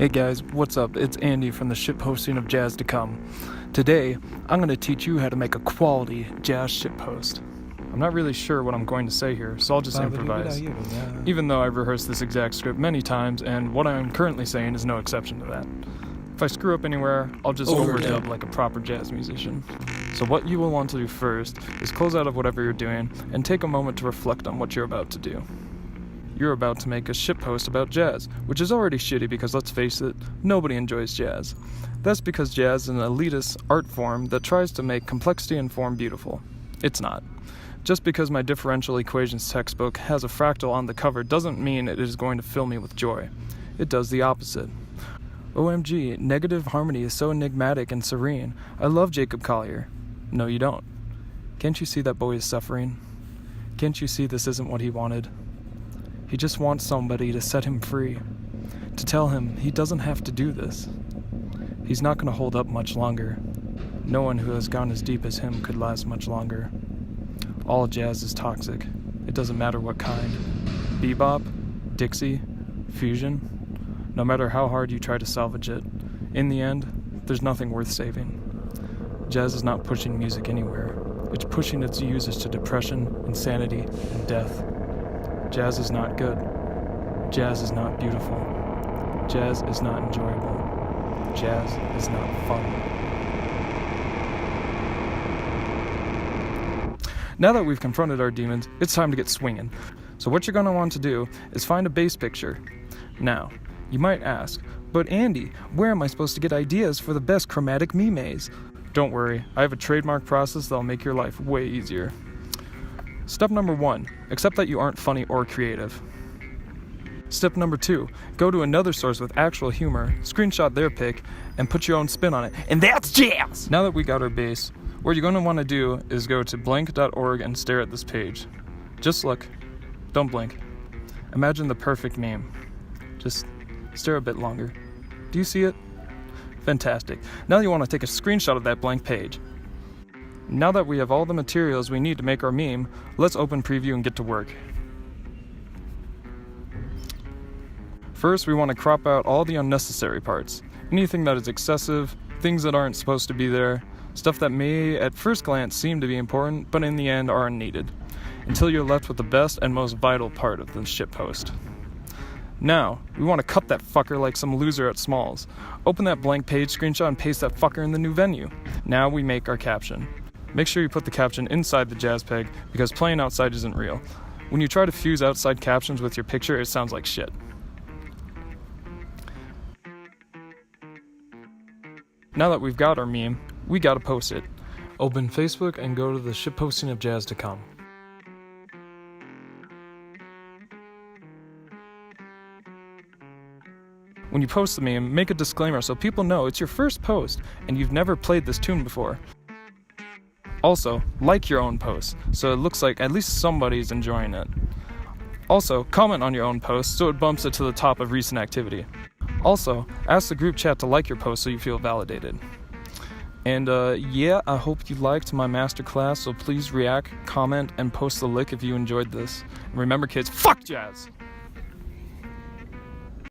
Hey guys, what's up? It's Andy from the shitposting of Jazz to Come. Today, I'm going to teach you how to make a quality jazz shitpost. I'm not really sure what I'm going to say here, so I'll just improvise. Even though I've rehearsed this exact script many times, and what I'm currently saying is no exception to that. If I screw up anywhere, I'll just overdub like a proper jazz musician. So what you will want to do first is close out of whatever you're doing and take a moment to reflect on what you're about to do. You're about to make a shitpost about jazz, which is already shitty because, let's face it, nobody enjoys jazz. That's because jazz is an elitist art form that tries to make complexity and form beautiful. It's not. Just because my differential equations textbook has a fractal on the cover doesn't mean it is going to fill me with joy. It does the opposite. OMG, negative harmony is so enigmatic and serene. I love Jacob Collier. No, you don't. Can't you see that boy is suffering? Can't you see this isn't what he wanted? He just wants somebody to set him free, to tell him he doesn't have to do this. He's not going to hold up much longer. No one who has gone as deep as him could last much longer. All jazz is toxic. It doesn't matter what kind. Bebop, Dixie, fusion. No matter how hard you try to salvage it, in the end, there's nothing worth saving. Jazz is not pushing music anywhere. It's pushing its users to depression, insanity, and death. Jazz is not good. Jazz is not beautiful. Jazz is not enjoyable. Jazz is not fun. Now that we've confronted our demons, it's time to get swinging. So what you're going to want to do is find a bass picture. Now, you might ask, but Andy, where am I supposed to get ideas for the best chromatic memes? Don't worry, I have a trademark process that'll make your life way easier. Step number 1, accept that you aren't funny or creative. Step number 2, go to another source with actual humor, screenshot their pic, and put your own spin on it. And that's jazz! Now that we got our bass, what you're going to want to do is go to blank.org and stare at this page. Just look. Don't blink. Imagine the perfect meme. Just stare a bit longer. Do you see it? Fantastic. Now you want to take a screenshot of that blank page. Now that we have all the materials we need to make our meme, let's open Preview and get to work. First, we want to crop out all the unnecessary parts. Anything that is excessive, things that aren't supposed to be there, stuff that may at first glance seem to be important, but in the end are unneeded, until you're left with the best and most vital part of the shitpost. Now, we want to cut that fucker like some loser at Smalls. Open that blank page screenshot and paste that fucker in the new venue. Now we make our caption. Make sure you put the caption inside the jazz peg because playing outside isn't real. When you try to fuse outside captions with your picture, it sounds like shit. Now that we've got our meme, we gotta post it. Open Facebook and go to the shitposting of Jazz to Come. When you post the meme, make a disclaimer so people know it's your first post and you've never played this tune before. Also, like your own post, so it looks like at least somebody's enjoying it. Also, comment on your own post so it bumps it to the top of recent activity. Also, ask the group chat to like your post so you feel validated. And yeah, I hope you liked my masterclass, so please react, comment, and post the lick if you enjoyed this. And remember kids, fuck jazz!